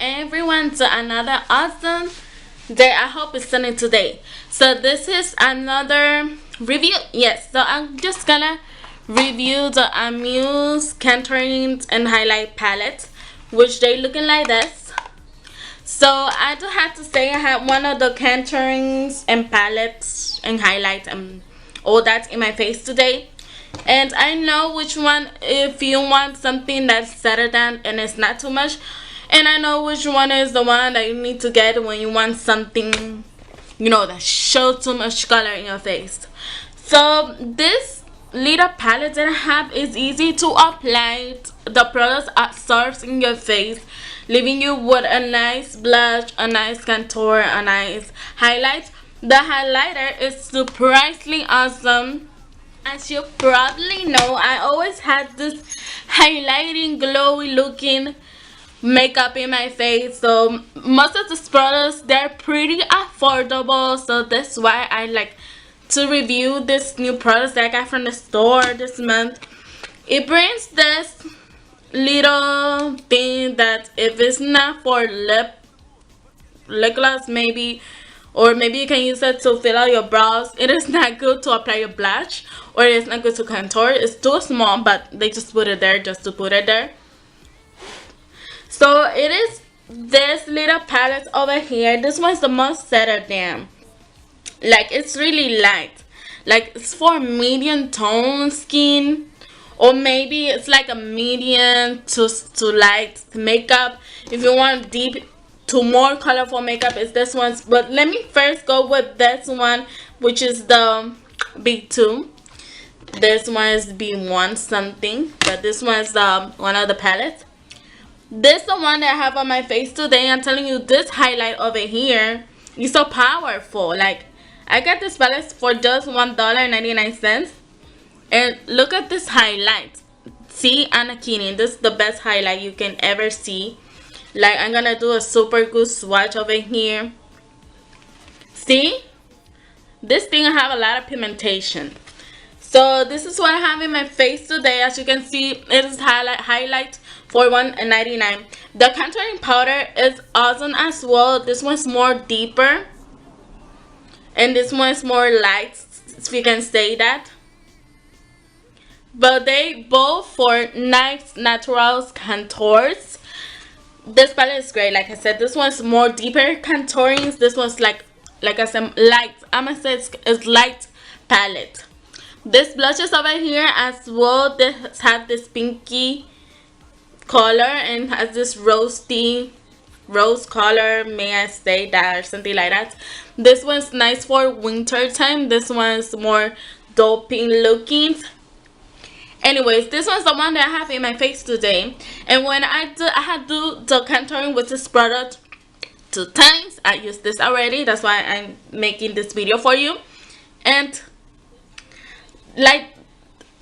everyone to another awesome day. I hope it's sunny today. So this is another review. Yes, so I'm just gonna review the Amuse contouring and highlight palette, which they looking like this. So I do have to say I have one of the contourings and palettes and highlights and all that in my face today. And I know which one, if you want something that's better than and it's not too much, and I know which one is the one that you need to get when you want something, that shows too much color in your face. So this little palette that I have is easy to apply. The product absorbs in your face, leaving you with a nice blush, a nice contour, a nice highlight. The highlighter is surprisingly awesome. As you probably know, I always had this highlighting, glowy looking makeup in my face. So most of these products, they're pretty affordable. So that's why I like to review this new products that I got from the store this month. It brings this little thing that if it's not for lip gloss maybe, or maybe you can use it to fill out your brows. It is not good to apply your blush, or it's not good to contour. It's too small, but they just put it there just to put it there. So it is this little palette over here. This one's the most settled down. Like, it's really light. Like, it's for medium tone skin, or maybe it's like a medium to light makeup. If you want deep to more colorful makeup, it's this one. But let me first go with this one, which is the B2. This one is B1 something, but this one is one of the palettes. This is the one that I have on my face today. I'm telling you, this highlight over here is so powerful. Like, I got this palette for just $1.99, and look at this highlight. See, I'm not kidding, this is the best highlight you can ever see. Like, I'm gonna do a super good swatch over here. See, this thing I have a lot of pigmentation. So this is what I have in my face today. As you can see, it is highlight for $1.99. The contouring powder is awesome as well. This one's more deeper, and this one's more light, if you can say that. But they both for nice natural contours. This palette is great. Like I said, this one's more deeper contouring. This one's like I said, light. I'm gonna say it's light palette. This blushes over here as well. This have this pinky color and has this rose color, may I say that, or something like that. This one's nice for winter time. This one's more dull pink looking. Anyways, this one's the one that I have in my face today. And when I had to do the contouring with this product 2 times. I used this already. That's why I'm making this video for you. And like,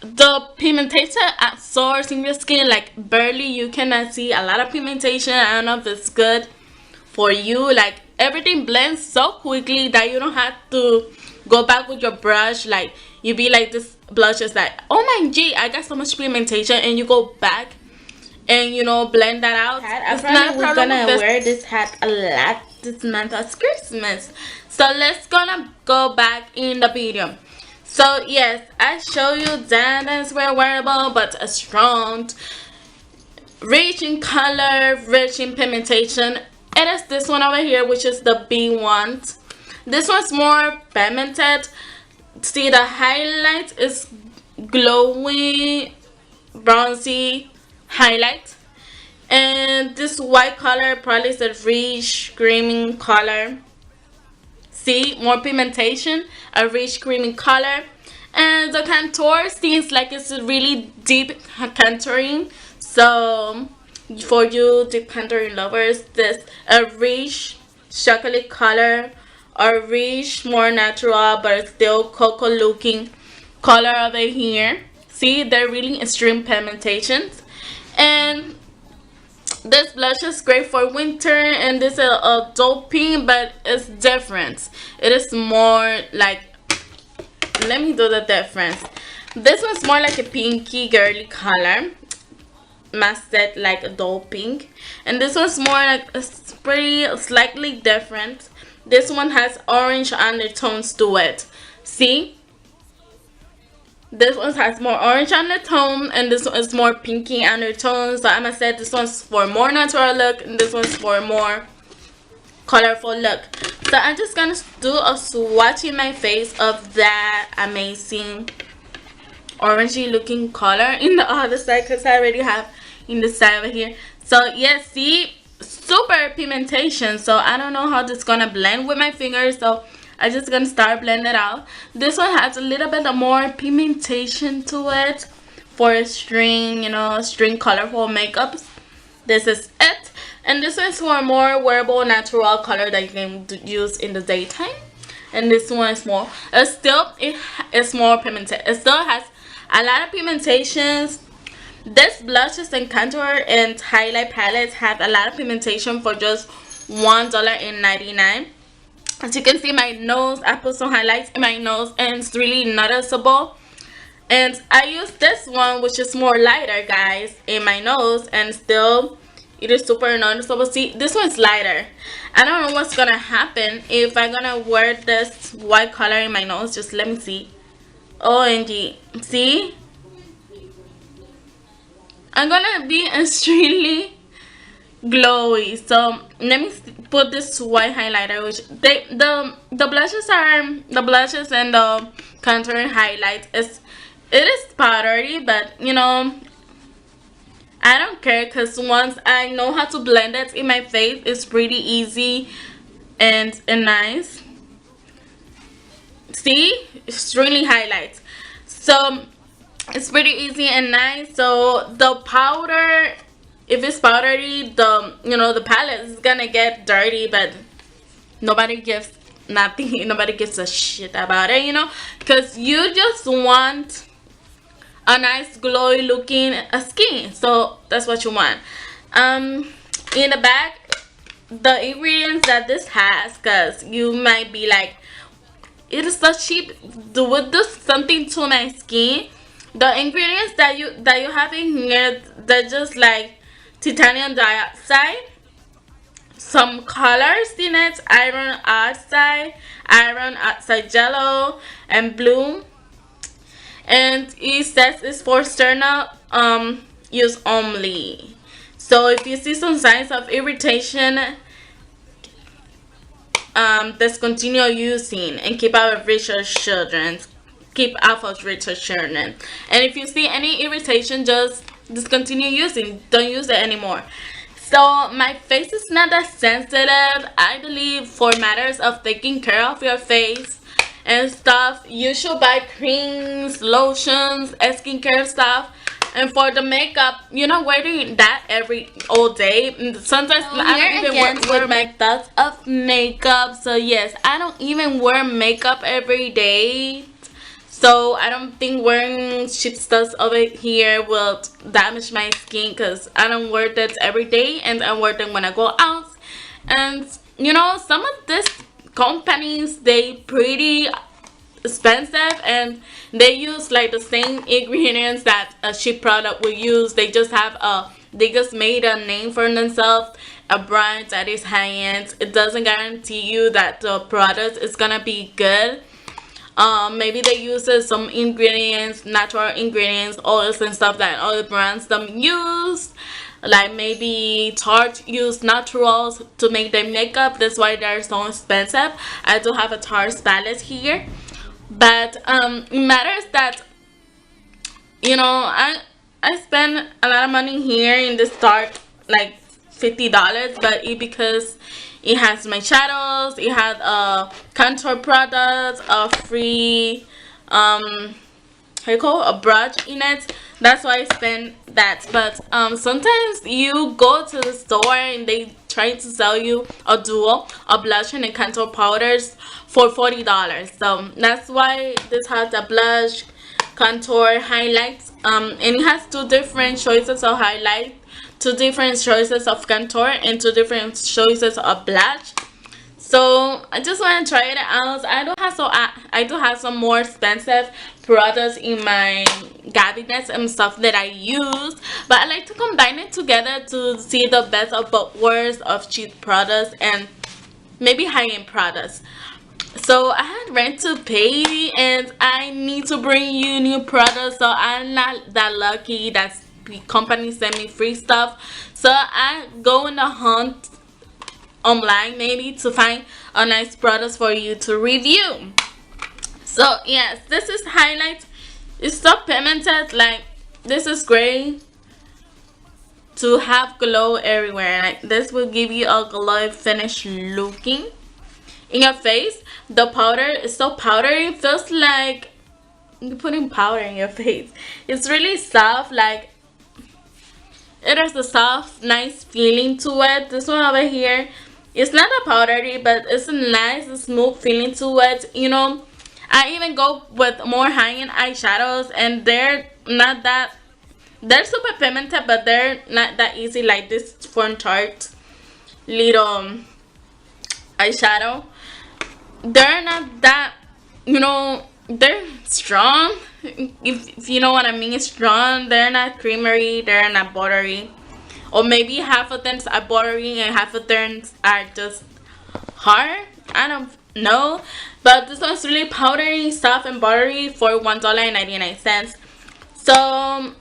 the pigmentation absorbs in your skin like barely. You cannot see a lot of pigmentation. I don't know if it's good for you. Like, everything blends so quickly that you don't have to go back with your brush. Like, you be like, this blush is like, oh my gee, I got so much pigmentation, and you go back and blend that out. It's not a problem. We're gonna wear this hat a lot this month as Christmas. So let's gonna go back in the video. So yes, I show you that it's very wearable, but a strong, rich in color, rich in pigmentation. It is this one over here, which is the B1. This one's more pigmented. See, the highlight is glowy, bronzy highlight, and this white color probably is a rich creamy color. See, more pigmentation, a rich creamy color. And the contour seems like it's really deep contouring. So for you deep contouring lovers, this a rich chocolate color, a rich, more natural but still cocoa looking color over here. See, they're really extreme pigmentations. And this blush is great for winter, and this is a dull pink, but it's different. It is more like, let me do the difference. This one's more like a pinky girly color. matte like a dull pink, and this one's more like it's pretty slightly different. This one has orange undertones to it. See, this one has more orange undertone, and this one is more pinky undertones. So I'm gonna say this one's for more natural look, and this one's for more colorful look. So I'm just gonna do a swatch in my face of that amazing orangey looking color in the other side, because I already have in the side over here. So yeah, see, super pigmentation. So I don't know how this is gonna blend with my fingers, so I'm just gonna start blending it out. This one has a little bit more pigmentation to it for a string, you know, string colorful makeups. This is it. And this one's for more wearable natural color that you can use in the daytime. And this one is more, it's more pigmented. It still has a lot of pigmentations. This blushes and contour and highlight palettes have a lot of pigmentation for just $1.99. As you can see, my nose, I put some highlights in my nose, and it's really noticeable. And I use this one, which is more lighter, guys, in my nose, and still it is super noticeable. See, this one's lighter. I don't know what's gonna happen if I'm gonna wear this white color in my nose. Just let me see. OMG. See, I'm gonna be extremely glowy. So let me put this white highlighter, which the blushes and the contour and highlight it is powdery, but you know, I don't care, because once I know how to blend it in my face, it's pretty easy and nice. See, it's really highlights, so it's pretty easy and nice. So the powder, if it's powdery, the palette is gonna get dirty, but nobody gives nothing. Nobody gives a shit about it, you know, because you just want a nice glowy looking skin. So that's what you want. In the back, the ingredients that this has, because you might be like, it is so cheap, would do something to my skin. The ingredients that you have in here, they're just like titanium dioxide, some colors in it, iron oxide yellow, and blue. And it says it's for external use only. So if you see some signs of irritation, discontinue using and keep out of research children. Keep out of research children. And if you see any irritation, just discontinue using. Don't use it anymore. So my face is not that sensitive. I believe for matters of taking care of your face and stuff, you should buy creams, lotions, and skincare stuff. And for the makeup, you're not wearing that all day. Sometimes I don't even wear my thoughts of makeup. So yes, I don't even wear makeup every day. So I don't think wearing cheap stuff over here will damage my skin, because I don't wear that every day, and I wear them when I go out. And you know, some of these companies, they pretty expensive, and they use like the same ingredients that a cheap product will use. They just made a name for themselves, a brand that is high-end. It doesn't guarantee you that the product is gonna be good. Maybe they use some ingredients, natural ingredients, oils and stuff that other brands don't use. Like maybe Tarte use naturals to make their makeup. That's why they're so expensive. I do have a Tarte palette here. But it matters that, you know, I spend a lot of money here in this Tarte, like $50, but because it has my shadows, it has a contour product, a free a brush in it. That's why I spend that. But sometimes you go to the store and they try to sell you a duo of blush and contour powders for $40. So that's why this has a blush, contour, highlights, and it has two different choices of highlight, two different choices of contour, and two different choices of blush. So I just want to try it out. I do have some more expensive products in my cabinets and stuff that I use, but I like to combine it together to see the best of both worlds of cheap products and maybe high-end products. So I had rent to pay and I need to bring you new products, so I'm not that lucky that the company send me free stuff. So I go in the hunt online maybe to find a nice products for you to review. So yes, this is highlight. It's so pigmented, like this is great to have glow everywhere. Like this will give you a glow finish looking in your face. The powder is so powdery, it feels like you're putting powder in your face. It's really soft, like it has a soft nice feeling to it. This one over here, it's not a powdery, but it's a nice smooth feeling to it, you know. I even go with more high-end eyeshadows and they're not that, they're super pigmented, but they're not that easy like this Fun Tarte little eyeshadow. They're not that, you know, they're strong, if you know what I mean. Strong. They're not creamery, they're not buttery, or maybe half of them are buttery and half of them are just hard. I don't know, but this one's really powdery, soft and buttery for $1.99. So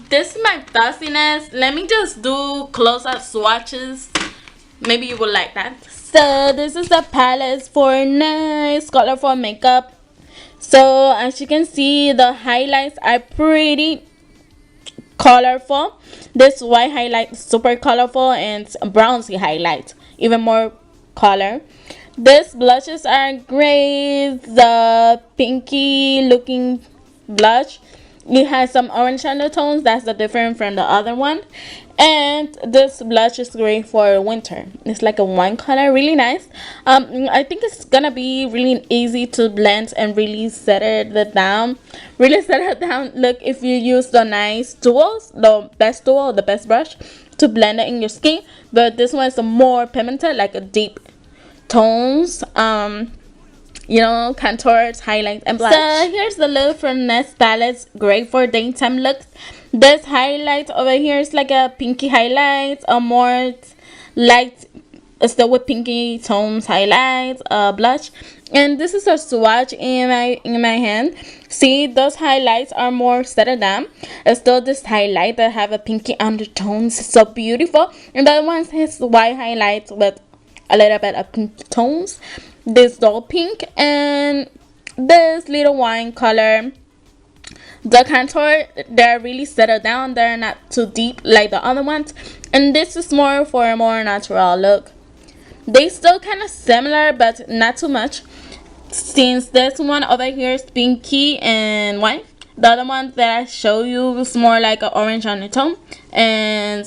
this is my fussiness. Let me just do close-up swatches. Maybe you will like that. So this is the palette for nice colorful makeup. So as you can see, the highlights are pretty colorful. This white highlight is super colorful, and bronzy highlight even more color. These blushes are great. The pinky looking blush, it has some orange undertones. That's the difference from the other one. And this blush is great for winter. It's like a wine color, really nice. I think it's gonna be really easy to blend and really set it down. Really set it down. Look, if you use the nice tools, the best tool, the best brush to blend it in your skin. But this one is a more pigmented, like a deep tones. You know, contours, highlights, and blush. So here's the look from Nest palettes. Great for daytime looks. This highlight over here is like a pinky highlight, a more light, still with pinky tones highlights, blush. And this is a swatch in my hand. See, those highlights are more settled down. It's still this highlight that have a pinky undertones, so beautiful. And the other one has white highlights with a little bit of pink tones. This dull pink and this little wine color. The contour, they're really settled down. They're not too deep like the other ones. And this is more for a more natural look. They still kind of similar, but not too much. Since this one over here is pinky and white, the other one that I show you is more like an orange undertone. And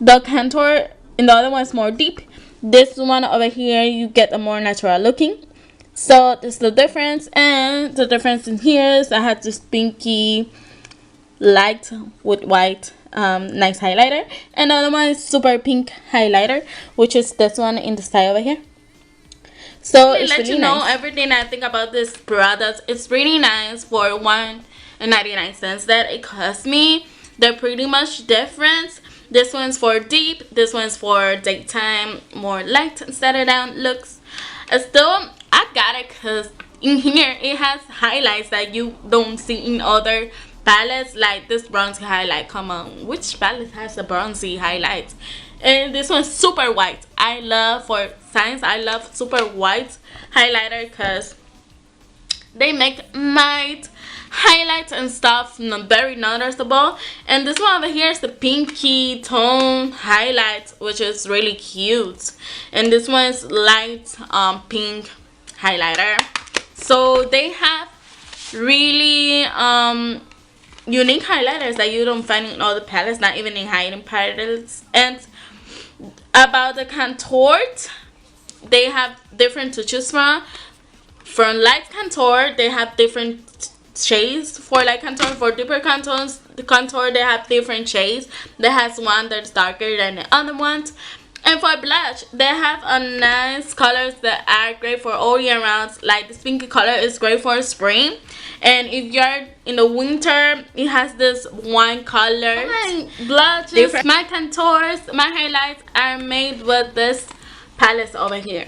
the contour in the other one is more deep. This one over here, you get a more natural looking. So this is the difference. And the difference in here is I had this pinky light with white nice highlighter, and the other one is super pink highlighter, which is this one in the style over here. So it's let really you know nice. Everything I think about this product. It's really nice for $1.99 that it cost me. They're pretty much different. This one's for deep, this one's for daytime, more light and settled down looks. Still, I got it because in here it has highlights that you don't see in other palettes, like this bronzy highlight. Come on, which palette has a bronzy highlight? And this one's super white. I love, for science, I love super white highlighter because they make my highlights and stuff very noticeable. And this one over here is the pinky tone highlight, which is really cute. And this one is light pink highlighter. So they have really unique highlighters that you don't find in other palettes, not even in high-end palettes. And about the contour, they have different to choose from. For light contour, they have different shades. For light contour, for deeper contours, the contour, they have different shades. There has one that's darker than the other ones. And for blush, they have a nice colors that are great for all year round. Like this pinky color is great for spring, and if you're in the winter, it has this wine color. My blushes, my contours, my highlights are made with this palette over here.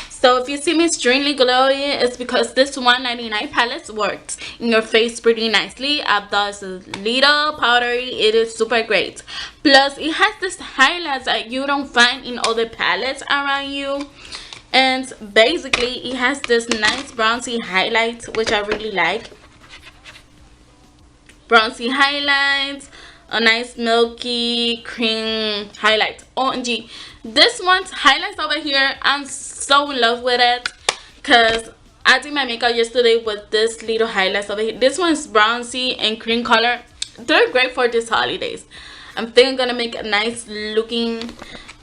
So if you see me extremely glowy, it's because this $1.99 palette works in your face pretty nicely. Although it's a little powdery, it is super great. Plus, it has this highlights that you don't find in other palettes around you. And basically, it has this nice bronzy highlight, which I really like. Bronzy highlights, a nice milky cream highlight. OMG, this one's highlights over here, I'm so in love with it because I did my makeup yesterday with this little highlights over here. This one's bronzy and cream color. They're great for these holidays. I'm thinking I'm gonna make a nice looking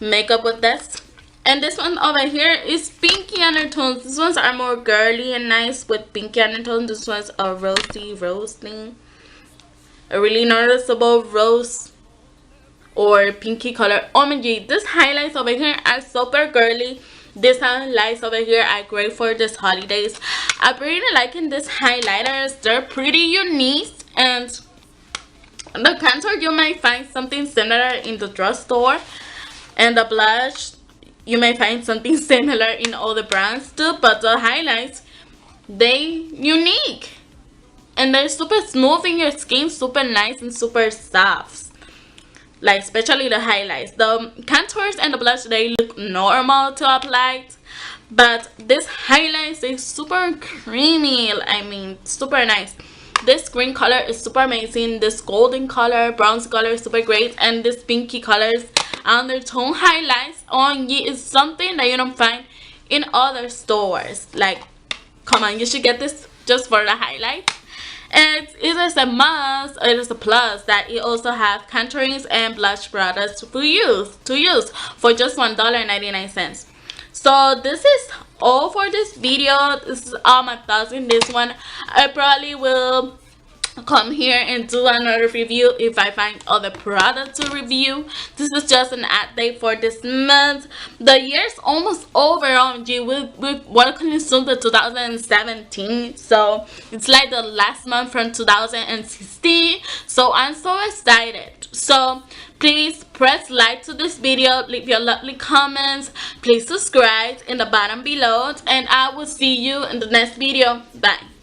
makeup with this. And this one over here is pinky undertones. These ones are more girly and nice with pinky undertones. This one's a rosy rose thing, a really noticeable rose or pinky color. OMG, these highlights over here are super girly. These highlights over here are great for this holidays. I'm really liking these highlighters. They're pretty unique, and the contour you might find something similar in the drugstore, and the blush you may find something similar in all the brands too, but the highlights, they unique. And they're super smooth in your skin, super nice and super soft. Like especially the highlights. The contours and the blush, they look normal to apply. But this highlights is super creamy. I mean, super nice. This green color is super amazing. This golden color, bronze color is super great. And this pinky colors, undertone highlights on you is something that you don't find in other stores. Like, come on, you should get this just for the highlights. And it is a must, it is a plus that it also have contourings and blush products to use for just $1.99. So this is all for this video. This is all my thoughts in this one. I probably will come here and do another review if I find other products to review. This is just an update for this month. The year's almost over. OMG, we're welcoming soon to 2017, so it's like the last month from 2016. So I'm so excited. So please press like to this video, leave your lovely comments, please subscribe in the bottom below, and I will see you in the next video. Bye.